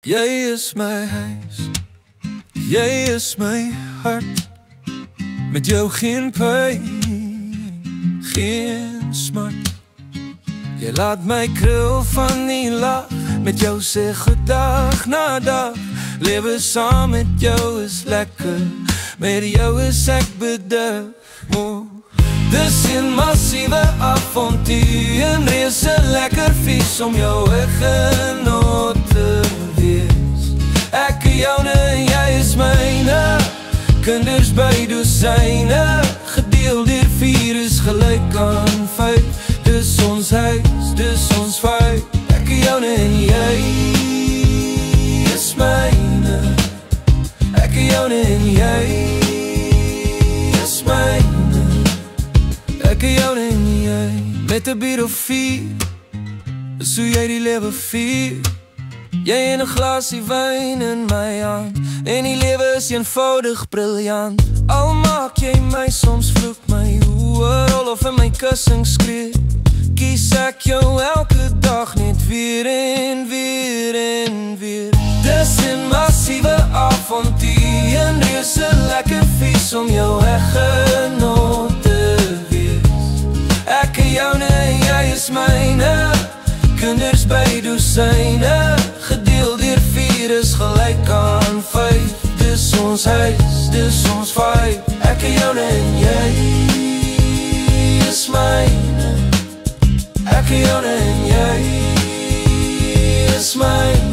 Jy is my huis, jy is my hart. Met jou geen pyn, geen smart. Jy laat my krul van die lach. Met jou sê gedag na dag. Lewe saam met jou is lekker. Met jou is ek bederf. Dis een massieve avontuur, een reuse lekker vies om jou genot te wees. Ek joune en jy is myne, kinders by dosyne, gedeel deur 4 is gelyk aan 5. Dis ons huis, dis ons vyf. Ek joune en jy is myne, ek joune en jy is myne. Ek joune en jy, met 'n bier of 4, is hoe jy die lewe vier. Jy en 'n glasie wyn in my hand, en die lewe is eenvoudig briljant. Al maak jy my soms vloek, my oor rol of in my kussing skree, kies ek jou elke dag net weer en weer en weer. Dis 'n massieve avontuur, een reuse lekker vies om jou genot te wees. Ek joune en jy is myne, kinders by dosyne, gedeel deur 4 is gelyk aan 5. Dis ons huis, dis ons vyf. Ek joune en jy is myne, ek joune en jy is myne.